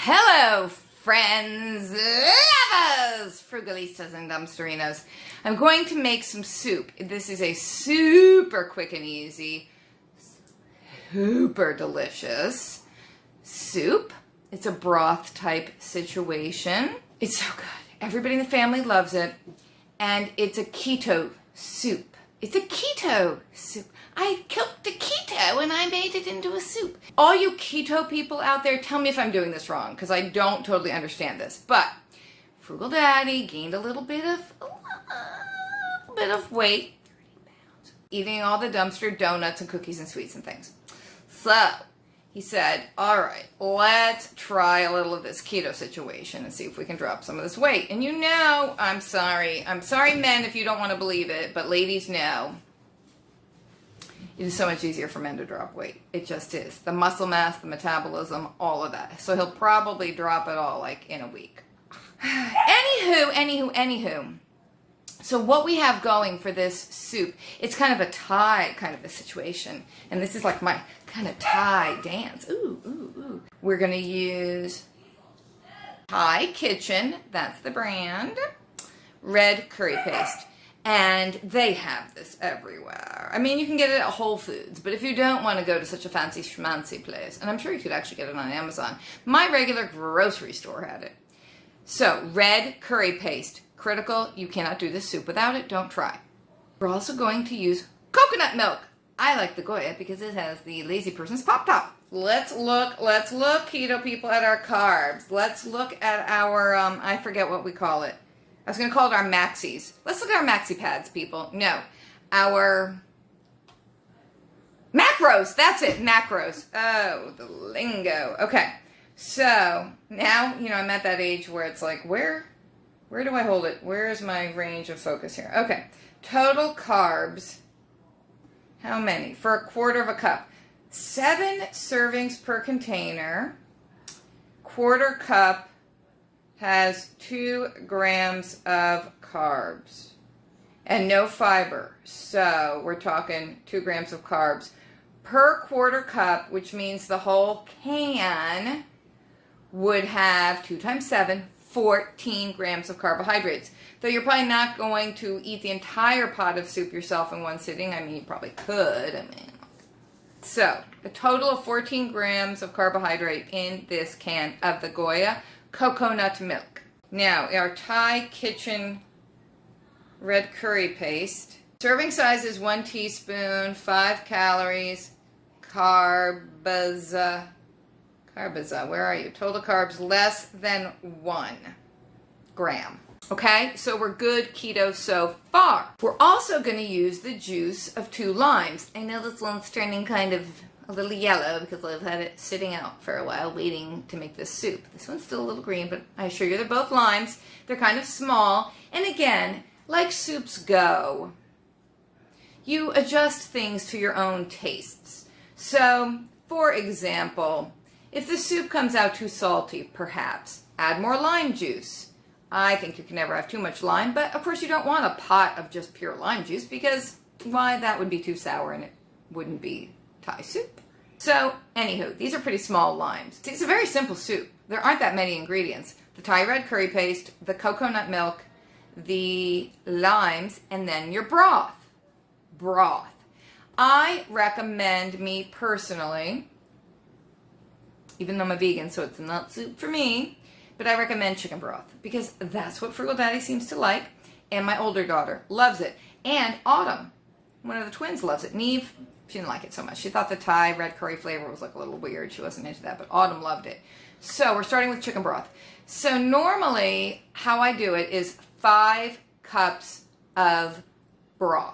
Hello, friends, lovers, frugalistas, and dumpsterinos. I'm going to make some soup. This is a super quick and easy, super delicious soup. It's a broth type situation. It's so good. Everybody in the family loves it. And it's a keto soup. It's a keto soup. I cooked a keto and I made it into a soup. All you keto people out there, tell me if I'm doing this wrong, because I don't totally understand this. But Frugal Daddy gained a little bit of weight, 30 pounds, eating all the dumpster donuts and cookies and sweets and things. So he said, all right, let's try a little of this keto situation and see if we can drop some of this weight. And you know, I'm sorry men if you don't want to believe it, but ladies know it is so much easier for men to drop weight. It just is. The muscle mass, the metabolism, all of that. So he'll probably drop it all like in a week. Anywho. So what we have going for this soup, it's kind of a Thai kind of a situation. And this is like my kind of Thai dance. Ooh. We're going to use Thai Kitchen, that's the brand, red curry paste. And they have this everywhere. I mean, you can get it at Whole Foods, but if you don't want to go to such a fancy schmancy place, and I'm sure you could actually get it on Amazon, my regular grocery store had it. So, red curry paste. Critical, you cannot do this soup without it. Don't try. We're also going to use coconut milk. I like the Goya because it has the lazy person's pop top. Let's look, keto people, at our carbs. Let's look at our, I forget what we call it. I was going to call it our maxis. Let's look at our maxi pads, people. No, our macros. That's it, macros. Oh, the lingo. Okay, so now, I'm at that age where it's like, where do I hold it? Where is my range of focus here? Okay, total carbs. How many? For a quarter of a cup. 7 servings per container. Quarter cup has 2 grams of carbs and no fiber. So we're talking 2 grams of carbs per quarter cup, which means the whole can would have 2 times 7, 14 grams of carbohydrates. Though you're probably not going to eat the entire pot of soup yourself in one sitting. I mean, you probably could. So a total of 14 grams of carbohydrate in this can of the Goya coconut milk. Now, our Thai Kitchen red curry paste. Serving size is 1 teaspoon, 5 calories, carbs, where are you? Total carbs less than 1 gram. Okay, so we're good keto so far. We're also going to use the juice of 2 limes. I know this one's turning kind of a little yellow because I've had it sitting out for a while waiting to make this soup. This one's still a little green, but I assure you they're both limes. They're kind of small. And again, like soups go, you adjust things to your own tastes. So, for example, if the soup comes out too salty, perhaps add more lime juice. I think you can never have too much lime, but of course you don't want a pot of just pure lime juice because, why, that would be too sour and it wouldn't be Thai soup. So, anywho, these are pretty small limes. It's a very simple soup. There aren't that many ingredients. The Thai red curry paste, the coconut milk, the limes, and then your broth. Broth. I recommend, me personally, even though I'm a vegan, so it's not soup for me, but I recommend chicken broth because that's what Frugal Daddy seems to like, and my older daughter loves it. And Autumn, one of the twins, loves it. Neve, she didn't like it so much. She thought the Thai red curry flavor was like a little weird. She wasn't into that, but Autumn loved it. So we're starting with chicken broth. So normally how I do it is 5 cups of broth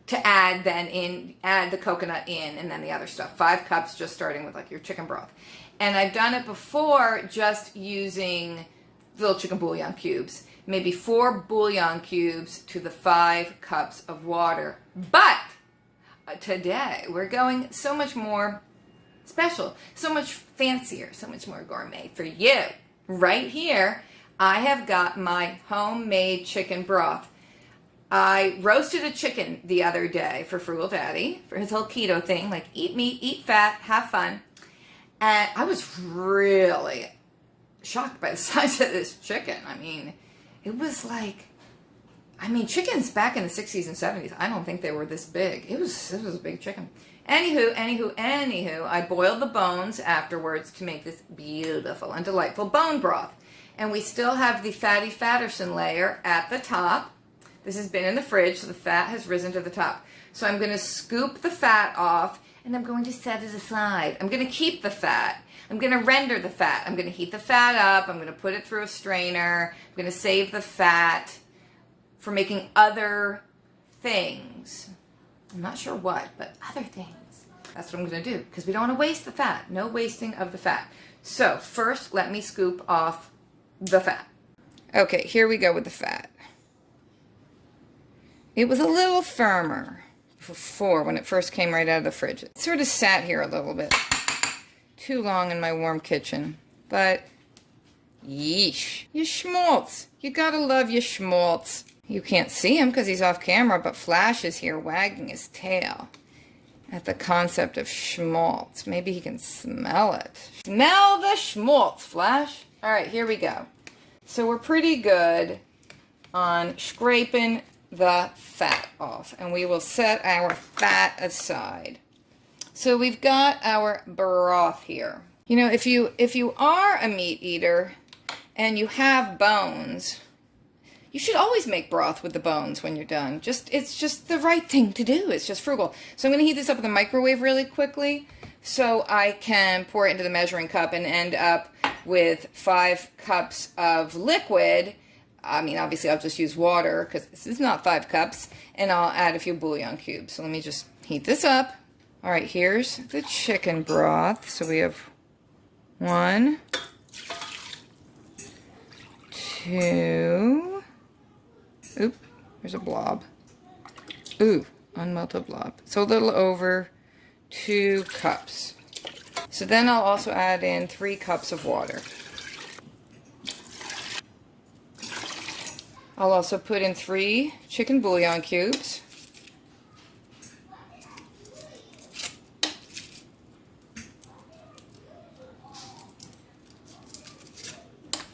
to add the coconut in, and then the other stuff. 5 cups, just starting with like your chicken broth. And I've done it before just using little chicken bouillon cubes. Maybe 4 bouillon cubes to the 5 cups of water. But today we're going so much more special, so much fancier, so much more gourmet for you. Right here, I have got my homemade chicken broth. I roasted a chicken the other day for Frugal Daddy, for his whole keto thing, like eat meat, eat fat, have fun. And I was really shocked by the size of this chicken. I mean, it was like, chickens back in the 60s and 70s, I don't think they were this big. It was a big chicken. Anywho, I boiled the bones afterwards to make this beautiful and delightful bone broth. And we still have the fatty Fatterson layer at the top. This has been in the fridge, so the fat has risen to the top. So I'm going to scoop the fat off, and I'm going to set it aside. I'm going to keep the fat. I'm going to render the fat. I'm going to heat the fat up. I'm going to put it through a strainer. I'm going to save the fat for making other things. I'm not sure what, but other things. That's what I'm going to do, because we don't want to waste the fat. No wasting of the fat. So first, let me scoop off the fat. Okay, here we go with the fat. It was a little firmer before when it first came right out of the fridge. It sort of sat here a little bit too long in my warm kitchen, but yeesh. Your schmaltz. You gotta love your schmaltz. You can't see him because he's off camera, but Flash is here wagging his tail at the concept of schmaltz. Maybe he can smell it. Smell the schmaltz, Flash. All right, here we go. So we're pretty good on scraping the fat off, and we will set our fat aside. So we've got our broth here. You know, if you are a meat eater and you have bones, you should always make broth with the bones when you're done. It's just the right thing to do. It's just frugal. So I'm going to heat this up in the microwave really quickly so I can pour it into the measuring cup and end up with 5 cups of liquid. Obviously I'll just use water because this is not 5 cups, and I'll add a few bouillon cubes. So let me just heat this up. All right, here's the chicken broth. So we have 1, 2, oop, there's a blob. Ooh, unmelted blob. So a little over 2 cups. So then I'll also add in 3 cups of water. I'll also put in 3 chicken bouillon cubes.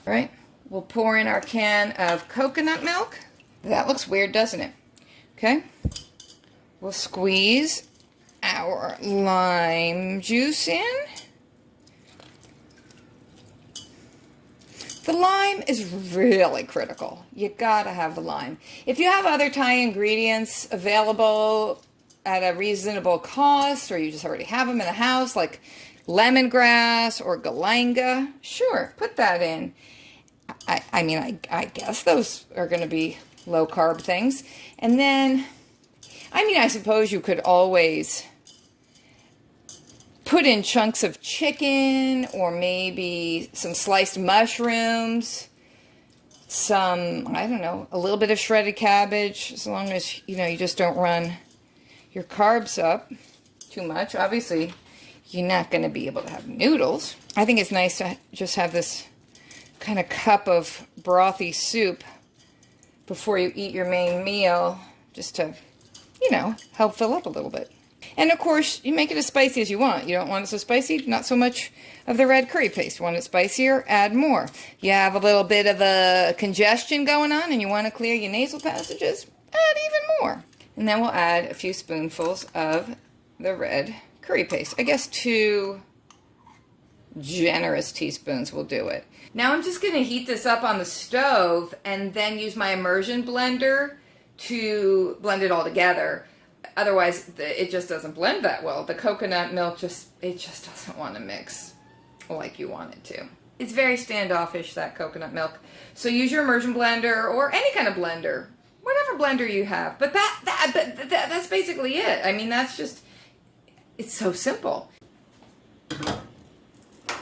All right, we'll pour in our can of coconut milk. That looks weird, doesn't it? Okay, we'll squeeze our lime juice in. The lime is really critical. You gotta have the lime. If you have other Thai ingredients available at a reasonable cost, or you just already have them in the house, like lemongrass or galanga, sure, put that in. I guess those are going to be low carb things. And then, I suppose you could always put in chunks of chicken, or maybe some sliced mushrooms, some, a little bit of shredded cabbage, as long as, you just don't run your carbs up too much. Obviously, you're not going to be able to have noodles. I think it's nice to just have this kind of cup of brothy soup before you eat your main meal, just to, help fill up a little bit. And of course, you make it as spicy as you want. You don't want it so spicy, not so much of the red curry paste. You want it spicier, add more. You have a little bit of a congestion going on and you want to clear your nasal passages, add even more. And then we'll add a few spoonfuls of the red curry paste. I guess 2 generous teaspoons will do it. Now I'm just going to heat this up on the stove and then use my immersion blender to blend it all together. Otherwise, it just doesn't blend that well. The coconut milk just doesn't want to mix like you want it to. It's very standoffish, that coconut milk. So use your immersion blender or any kind of blender, whatever blender you have. But that's basically it. That's just, it's so simple.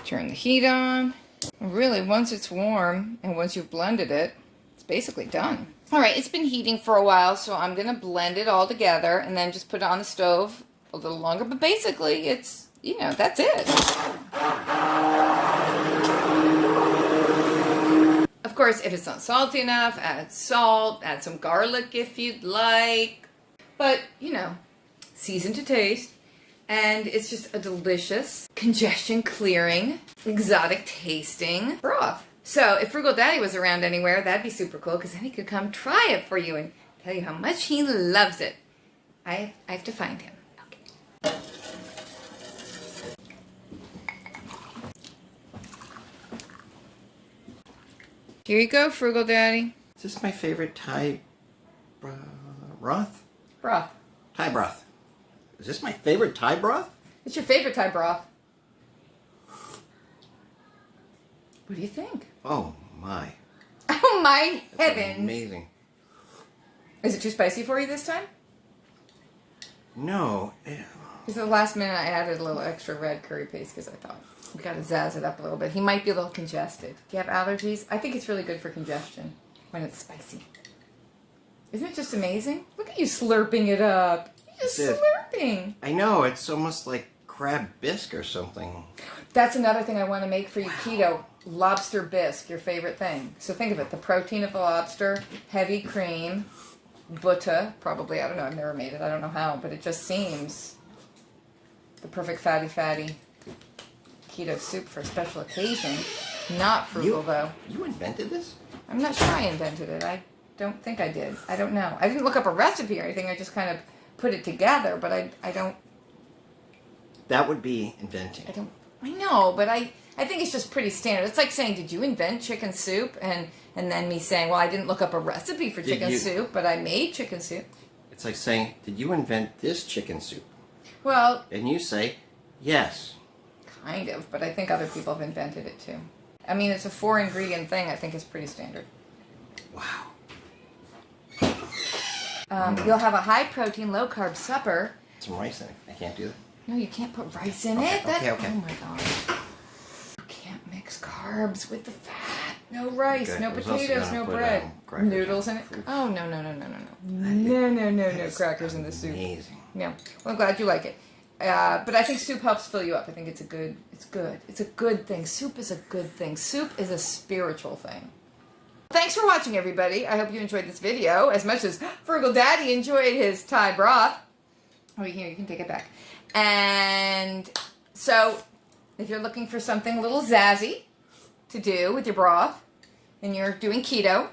Turn the heat on. Really, once it's warm and once you've blended it, it's basically done. All right, it's been heating for a while, so I'm going to blend it all together and then just put it on the stove a little longer. But basically, it's, that's it. Of course, if it's not salty enough, add salt, add some garlic if you'd like. But, season to taste. And it's just a delicious, congestion-clearing, exotic tasting broth. So if Frugal Daddy was around anywhere, that'd be super cool, because then he could come try it for you and tell you how much he loves it. I have to find him. Okay. Here you go, Frugal Daddy. Is this my favorite Thai broth? Broth. Thai broth. Is this my favorite Thai broth? It's your favorite Thai broth. What do you think? Oh my. Oh my That's heavens. amazing. Is it too spicy for you this time? No. Because at the last minute I added a little extra red curry paste because I thought we got to zazz it up a little bit. He might be a little congested. Do you have allergies? I think it's really good for congestion when it's spicy. Isn't it just amazing? Look at you slurping it up. You're just slurping. I know, it's almost like crab bisque or something. That's another thing I want to make for you, keto. Lobster bisque, your favorite thing. So think of it, the protein of the lobster, heavy cream, butter, probably, I don't know, I've never made it, I don't know how, but it just seems the perfect fatty keto soup for a special occasion. Not frugal, though. You invented this? I'm not sure I invented it. I don't think I did. I don't know. I didn't look up a recipe or anything, I just kind of put it together, but I don't... That would be inventing. I know, but I think it's just pretty standard. It's like saying, did you invent chicken soup? And then me saying, well, I didn't look up a recipe for chicken soup, but I made chicken soup. It's like saying, did you invent this chicken soup? Well... And you say, yes. Kind of, but I think other people have invented it too. I mean, it's a 4-ingredient thing. I think it's pretty standard. Wow. You'll have a high-protein, low-carb supper. Some rice in it. I can't do that. No, you can't put rice in Okay, it. okay. Oh my god. You can't mix carbs with the fat. No rice, Okay, no I was also potatoes, gonna no put, bread. crackers Noodles in it. Fruit. Oh, no. No crackers in the soup. Amazing. No. Well, I'm glad you like it. But I think soup helps fill you up. I think it's good. It's a good thing. Soup is a good thing. Soup is a spiritual thing. Thanks for watching, everybody. I hope you enjoyed this video as much as Frugal Daddy enjoyed his Thai broth. Oh, here, you can take it back. And so, if you're looking for something a little zazzy to do with your broth, and you're doing keto,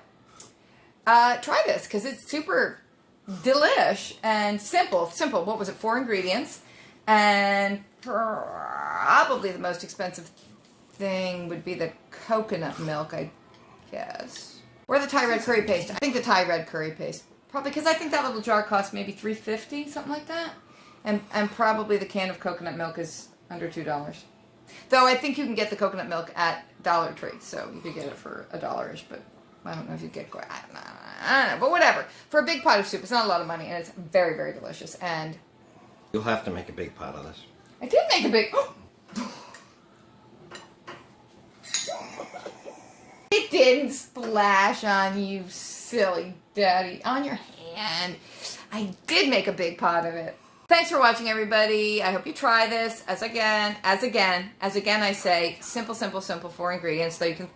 try this, because it's super delish and simple. What was it, 4 ingredients? And probably the most expensive thing would be the coconut milk, I guess. Or the Thai red curry paste. I think the Thai red curry paste. Probably, because I think that little jar costs maybe $3.50, something like that. And probably the can of coconut milk is under $2. Though I think you can get the coconut milk at Dollar Tree, so you could get it for $1-ish, but I don't know if you get, I don't know, but whatever. For a big pot of soup, it's not a lot of money, and it's very, very delicious. And You'll have to make a big pot of this. I did make a big... It didn't splash on you, silly daddy. On your hand. I did make a big pot of it. Thanks for watching, everybody. I hope you try this. As again, I say, simple, 4 ingredients, so you can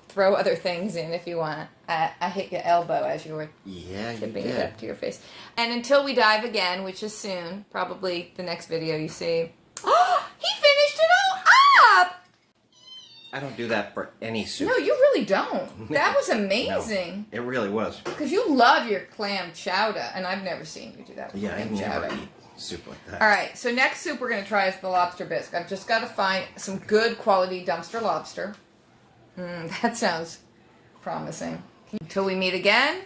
throw other things in if you want. I hit your elbow as you were tipping it up to your face. And until we dive again, which is soon, probably the next video you see. Oh, he finished it all up! I don't do that for any soup. No, you really don't. That was amazing. No, it really was. Because you love your clam chowder, and I've never seen you do that with Yeah, I clam never chowder. eat soup like that. All right, so next soup we're going to try is the lobster bisque. I've just got to find some good quality dumpster lobster. That sounds promising. Until we meet again,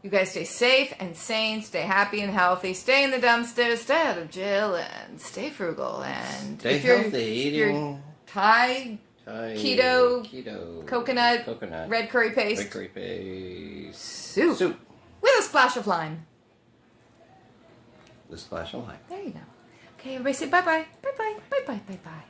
you guys stay safe and sane, stay happy and healthy, stay in the dumpster, stay out of jail, and stay frugal. And Stay if you're, healthy, eating Thai, keto, coconut, red curry paste, soup with a splash of lime. The splash of lime. There you go. Okay, everybody say bye-bye. Bye-bye. Bye-bye. Bye-bye.